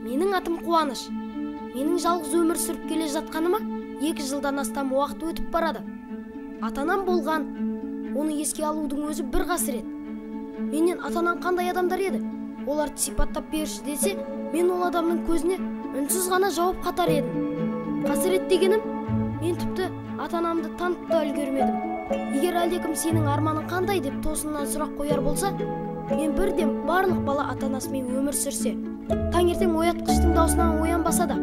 Менің атым Қуаныш. Менің жалғыз өмір сүріп келе жатқаныма 2 жылдан астам уақыт өтіп барады. Атанам болған, оны еске алудың өзі бір қасірет. Менен атанам қандай адамдар еді? Оларды сипаттап берші десе, мен ол адамның көзіне үнсіз ғана жауап қатар едім. Қасірет дегенім, мен тіпті атанамды танып та үлгермедім. Егер әлдекім сенің арманың қандай деп тосыннан сұрақ қояр болса, мен бірден барлық бала ата-анасымен өмір сүрсе, таңертең оятқыштың даусынан оянбаса да,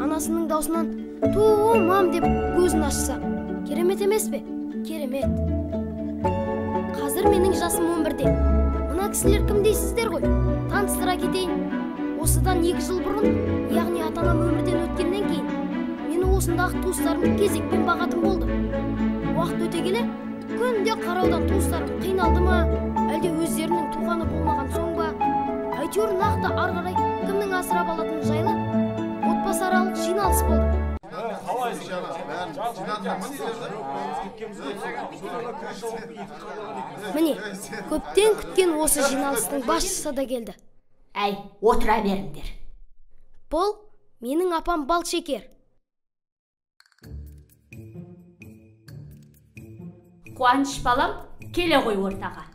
анасының даусынан «Тумам» деп көзін ашса, керемет емес пе? Керемет. Қазір менің жасым 11-де. Мына кісілер кім дейсіздер ғой? Таныстыра кетейін. Осыдан 2 жыл бұрын, яғни атанам өмірден өткеннен кейін, мені осындағы туыстарым кезекпен бағатын болды. Уақыт өте келе, күнде қараудан туыстарым қиналды ма, әлде өздерінің туғаны болмаған соң ба? Әйтеуір нақты ары қарай кімнің асырап алатыны жайлы отбасыаралық жиналыс болды. Міне, көптен күткен осы жиналыстың басшысы да келді. Әй, отыра беріңдер. Бұл менің апам Балшекер. Қуаныш балам, келе ғой ортаға.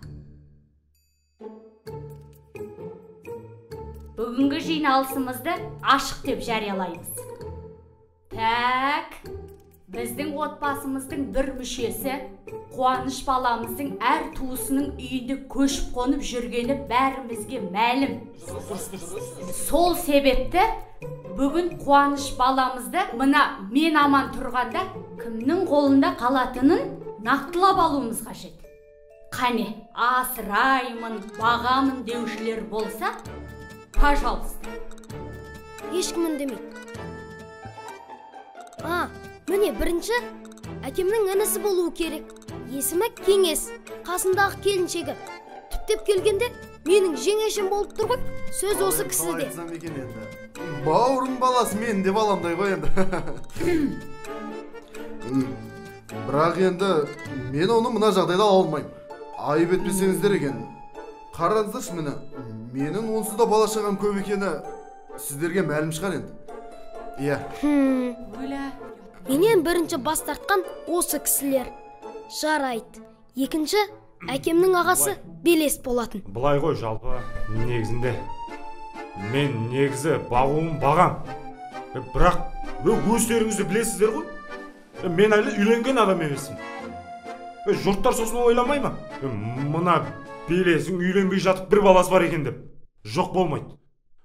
Бүгінгі жиналысымызды ашық деп жариялаймыз. Так, біздің отбасымыздың бір мүшесі Қуаныш баламыздың әр туысының үйінде көшіп қонып жүргені бәрімізге мәлім. Сол себепті бүгін Қуаныш баламызды мына мен аман тұрғанда кімнің қолында қалатынын нақтылап алуымыз қажет. Қане, асыраймын, бағамын деушілер болса, пожалуйста. Ешкім үндемейді. Міне бірінші, әкемнің інісі болуы керек. Есімі Кеңес, қасындағы келіншегі. Түптеп келгенде, менің жеңешем болып тұр ғой, сөз осы кісіде. Бауырым баласы мен де баламдай ғой енді. Бірақ енді мен оны мына жағдайда алмаймын. Айып етпесеңіздер екен. Қараңыздаршы мені, менің онсыз да бала шағам көп екені сіздерге мәлім шығар енді. Иә. Менен бірінші бас тартқан осы кісілер. Жарайды. Екінші, әкемнің ағасы Белес болатын. Бұлай ғой жалпы негізінде. Мен негізі бағуым бағам. Бірақ өздеріңізді білесіздер ғой. Мен әлі үйленген адам емеспін. Жұрттар сосын ойламай ма? Мына Белесің үйленбей жатып бір баласы бар екен деп. Жоқ, болмайды.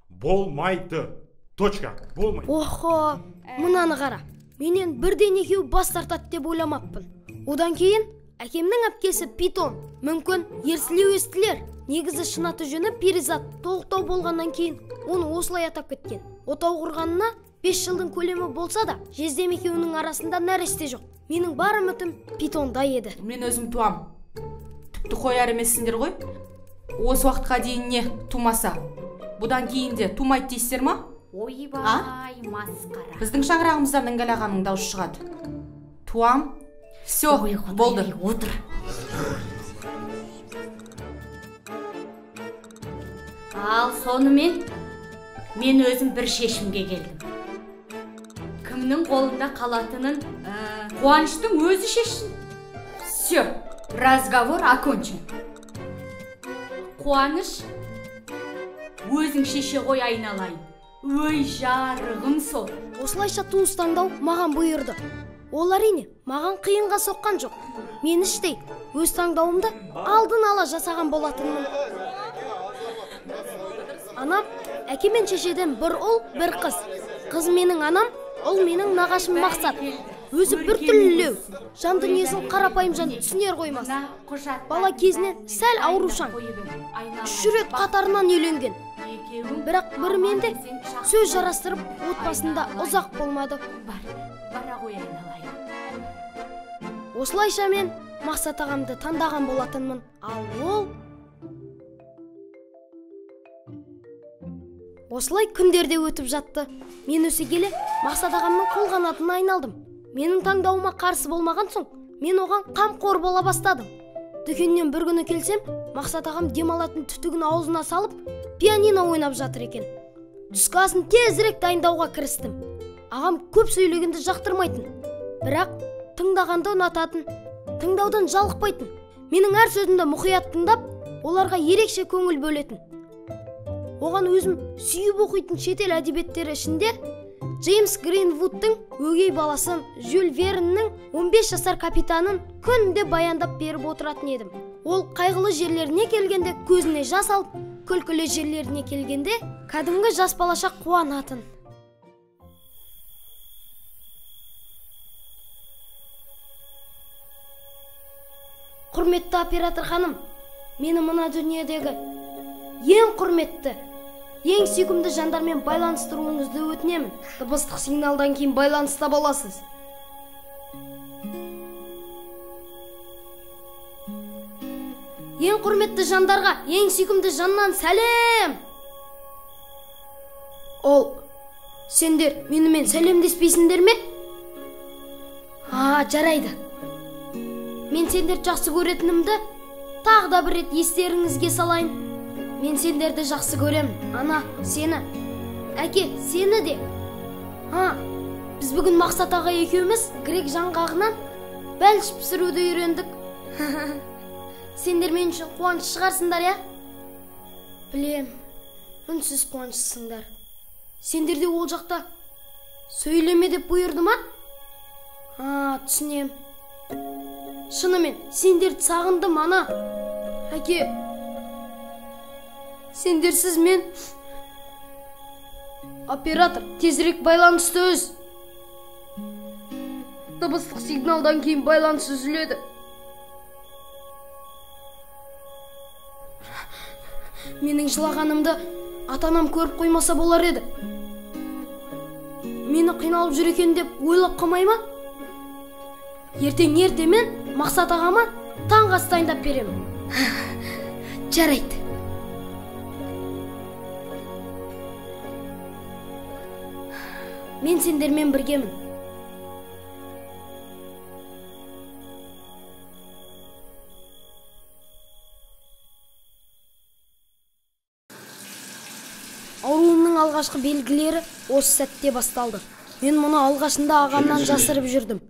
Болмайды. Точка. Болмайды. Охо, мынаны қара. Менен бірден екеу бас тартады деп ойламаппын. Одан кейін әкемнің әпкесі Питон. Мүмкін ерсілеу естілер. Негізі шын аты жөні Перизат. Толықтау болғаннан кейін оны осылай атап кеткен. Отау құрғанына 5 жылдың көлемі болса да, жездем екеуінің арасында нәресте жоқ. Менің бар үмітім Питонда еді. Мен өзім туам. Тіпті қояр емессіңдер ғой. Осы уақытқа дейін не тумаса, бұдан кейін де тумайды дейсіздер ма? Ойбай, масқара. Біздің шаңырағымыздан іңгәлағаның дауыс шығады. Туам. Все, болды. Отыр. Ал сонымен мен өзім бір шешімге келдім. Кімнің қолында қалатынын Қуаныштың өзі шешсін. Все, разговор окончен. Қуаныш, өзің шеше ғой айналайын. Өй жарығым сол. Осылайша туыс таңдау маған бұйырды. Ол әрине маған қиынға соққан жоқ. Мен іштей өз таңдауымды алдын ала жасаған болатынмын. Анам әке мен шешеден бір ұл, бір қыз. Қыз менің анам, ұл менің нағашым Мақсат. Өзі бір түрлілеу, жан дүниесін қарапайым жан түсінер қоймас. Бала кезінен сәл аурушаң. 3 рет қатарынан үйленген. Бірақ бір менде сөз жарастырып, отбасында ұзақ болмады. Осылайша мен Мақсат ағамды таңдаған болатынмын. Ал ол... Осылай күндерде өтіп жатты. Мен өсе келе Мақсат ағамның қолғанатына айналдым. Менің таңдауыма қарсы болмаған соң, мен оған қамқор бола бастадым. Дүкеннен бір күні келсем, Мақсат ағам демалатын түтігін аузына салып, пианино ойнап жатыр екен. Түскі асын тезірек дайындауға кірістім. Ағам көп сөйлегенді жақтырмайтын, бірақ тыңдағанды ұнататын, тыңдаудан жалықпайтын. Менің әр сөзімді мұқият тыңдап, оларға ерекше көңіл бөлетін. Оған өзім сүйіп оқитын шетел әдебиеттері ішінде Джеймс Гринвудтың өгей баласы Жюль Верннің 15 жасар капитанын күнде баяндап беріп отыратын едім. Ол қайғылы жерлеріне келгенде көзіне жас алып, күлкілі жерлеріне келгенде кәдімгі жас балаша қуанатын. Құрметті оператор ханым, мені мына дүниедегі ең құрметті, ең сүйкімді жандармен байланыстыруыңызды өтінемін. Дыбыстық сигналдан кейін байланыста боласыз. Ең құрметті жандарға, ең сүйкімді жаннан сәлем! Ол, сендер менімен сәлемдеспейсіңдер ме? Жарайды. Мен сендер жақсы көретінімді тағы да бір рет естеріңізге салайын. Мен сендерді жақсы көремін. Ана, сені. Әке, сені де. Біз бүгін Мақсат аға екеуміз грек жаңғағынан бәліш пісіруді үйрендік. Сендер мен үшін қуаныш шығарсыңдар, я? Білем, үнсіз қуанышсыңдар. Сендерде ол жақта сөйлеме деп бұйырды ма? Түсінем. Шынымен, сендерді сағындым, ана. Әке, сендерсіз мен... Оператор, тезірек байланысты үз. Дыбыстық сигналдан кейін байланыс үзіледі. Менің жылағанымды атанам көріп қоймаса болар еді. Мені қиналып жүр екен деп ойлап қалмай ма? Ертемен Мақсат ағама таңғы ас дайындап беремін. Жарайды. Мен сендермен біргемін. Ауруымның алғашқы белгілері осы сәтте басталды. Мен мұны алғашында ағамнан жасырып жүрдім.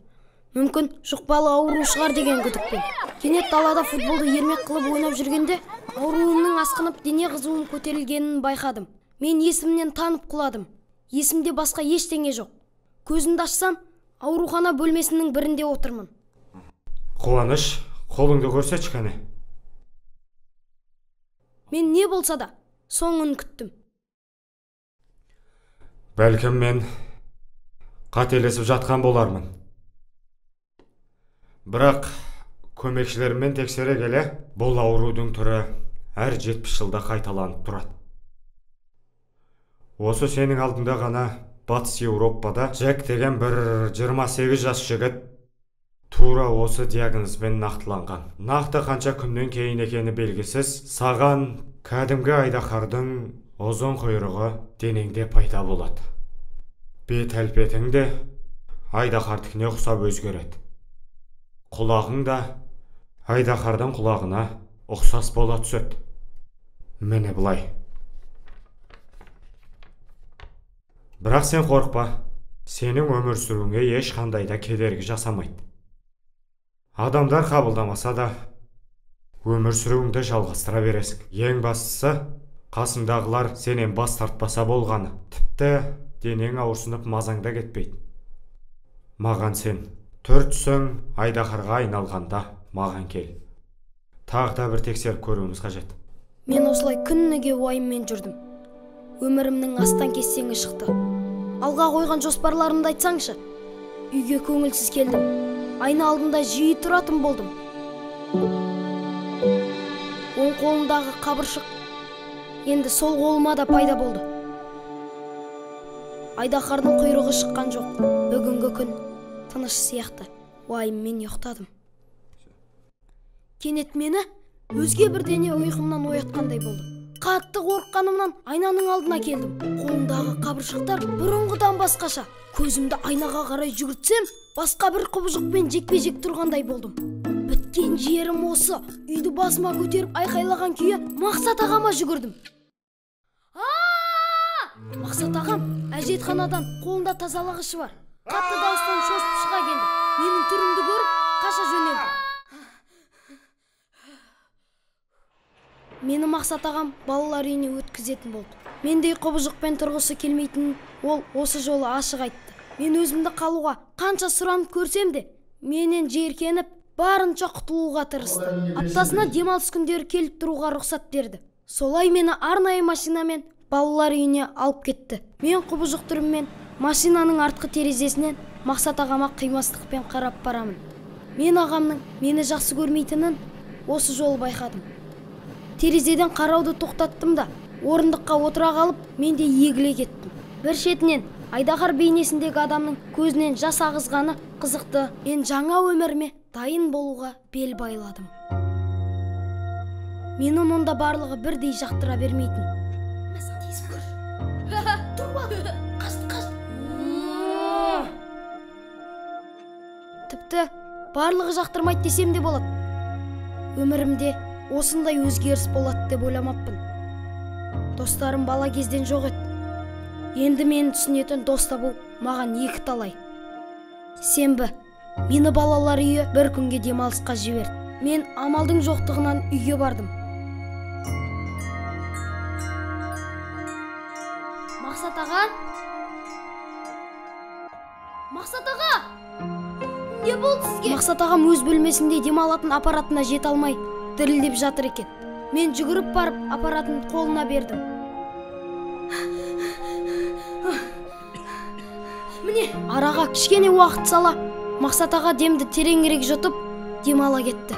Мүмкін жұқпалы ауру шығар деген күдікпен. Кенет далада футболды ермек қылып ойнап жүргенде, ауруымның асқынып дене қызуым көтерілгенін байқадым. Мен есімнен танып құладым. Есімде басқа ештеңе жоқ. Көзімді ашсам, аурухана бөлмесінің бірінде отырмын. Қуаныш, қолыңды көрсетші кәне. Мен не болса да соңын күттім. Бәлкім мен қателесіп жатқан болармын. Бірақ көмекшілермен тексере келе, бұл аурудың түрі әр 70 жылда қайталанып тұрады. Осы сенің алдында ғана Батыс Еуропада Джек деген бір 28 жас жігіт тура осы диагнозбен нақтыланған. Нақты қанша күннен кейін екені белгісіз, саған кәдімгі айдаһардың ұзын құйрығы денеңде пайда болады. Бет әлпетің де айдаһардікіне ұқсап өзгереді. Құлағың да айдаһардың құлағына ұқсас бола түседі. Міне бұлай. Бірақ сен қорықпа, сенің өмір сүруіңе ешқандай да кедергі жасамайды. Адамдар қабылдамаса да өмір сүруіңді жалғастыра бересің. Ең бастысы, қасыңдағылар сенен бас тартпаса болғаны. Тіпті денең ауырсынып мазаңда кетпейді. Маған сен түр түсің айдаһарға айналғанда маған кел. Тағы да бір тексеріп көруіміз қажет. Мен осылай күніге уайыммен жүрдім. Өмірімнің астан кестеңі шықты. Алға қойған жоспарларымды айтсаңшы. Үйге көңілсіз келдім. Айна алдында жиі тұратын болдым. Оң қолымдағы қабыршық енді сол қолыма да пайда болды. Айдаһардың құйрығы шыққан жоқ. Бүгінгі күн тыныш сияқты. Уайыммен ұйықтадым. Кенет мені өзге бір дене ұйқымнан оятқандай болды. Қатты қорыққанымнан айнаның алдына келдім. Қолымдағы қабыршықтар бұрынғыдан басқаша. Көзімді айнаға қарай жүгіртсем, басқа бір құбыжықпен жекпе-жек тұрғандай болдым. кенже ерім осы. Үйді басыма көтеріп айқайлаған күйі Мақсат ағама жүгірдім. Мақсат ағам әжетханадан қолында тазалағышы бар. Қатты дауыстан шошып шыға келді. Менің түрімді көріп қаша жөнелді. Мені Мақсат ағам балалар үйіне өткізетін болды. Мендей құбыжықпен тұрғысы келмейтінін ол осы жолы ашық айтты. Мен өзімді қалуға қанша сұранып көрсем де, менен жеркеніп, барынша құтылуға тырысты. Аптасына демалыс күндері келіп тұруға рұқсат берді. Солай мені арнайы машинамен балалар үйіне алып кетті. Мен құбыжық түріммен машинаның артқы терезесінен Мақсат ағама қимастықпен қарап барамын. Мен ағамның мені жақсы көрмейтінін осы жолы байқадым. Терезеден қарауды тоқтаттым да, орындыққа отыра қалып, мен де егіле кеттім. Бір шетінен Айдағар бейнесіндегі адамның көзінен жас ағызғаны қызықты. Мен жаңа өміріме дайын болуға бел байладым. Мені мұнда барлығы бірдей жақтыра бермейтін. Тіпті барлығы жақтырмайды десем де болады. Өмірімде осындай өзгеріс болады деп ойламаппын. Достарым бала кезден жоқ еді. Енді мені түсінетін дос табу маған екі талай. Сенбі, мені балалар үйі бір күнге демалысқа жіберді. Мен амалдың жоқтығынан үйге бардым. Мақсат аға? Мақсат аға! Не болды сізге? Мақсат ағам өз бөлмесінде демалатын аппаратына жете алмай дірілдеп жатыр екен. Мен жүгіріп барып аппаратын қолына бердім. Міне, араға кішкене уақыт сала, Мақсат аға демді тереңірек жұтып, демала кетті.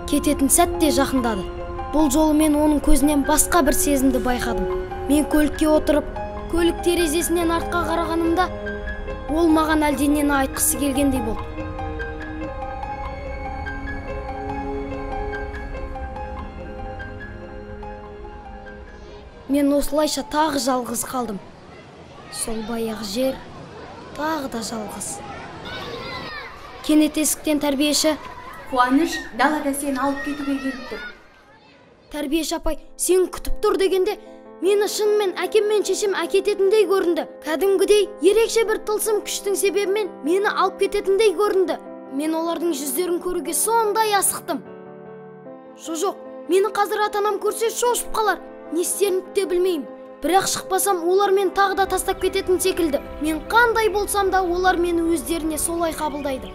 Кететін сәтте жақындады. Бұл жолы мен оның көзінен басқа бір сезімді байқадым. Мен көлікке отырып, көлік терезесінен артқа қарағанымда, ол маған әлденені айтқысы келгендей болды. Мен осылайша тағы жалғыз қалдым. Сол баяғы жер тағы да жалғыз. Кенет есіктен тәрбиеші: Қуаныш, далада сені алып кетуге келіп тұр. Тәрбиеші апай, сен күтіп тұр дегенде, мені шынымен әкем мен шешем әкететіндей көрінді. Кәдімгідей ерекше бір тылсым күштің себебімен мені алып кететіндей көрінді. Мен олардың жүздерін көруге сондай асықтым. Жоқ, мені қазір ата-анам көрсе шошып қалар. Не істерімді де білмеймін. Бірақ шықпасам, олар мені тағы да тастап кететін секілді. Мен қандай болсам да, олар мені өздеріне солай қабылдайды.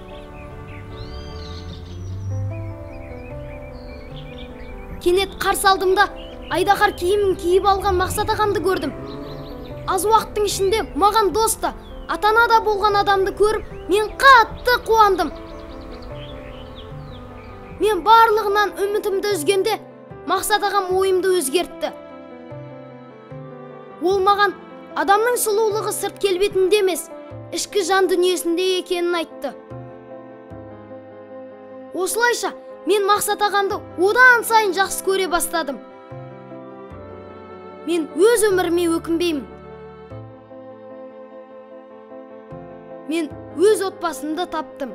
Кенет қарсы алдымда Айдағар киімін киіп алған Мақсат ағамды көрдім. Аз уақыттың ішінде маған доста, ата-ана болған адамды көріп, мен қатты қуандым. Мен барлығынан үмітімді үзгенде, Мақсат ағам ойымды өзгертті. Ол маған адамның сұлулығы сырт келбетінде емес, ішкі жан дүниесінде екенін айтты. Осылайша мен Мақсат ағамды одан сайын жақсы көре бастадым. Мен өз өміріме өкінбеймін. Мен өз отбасымды таптым.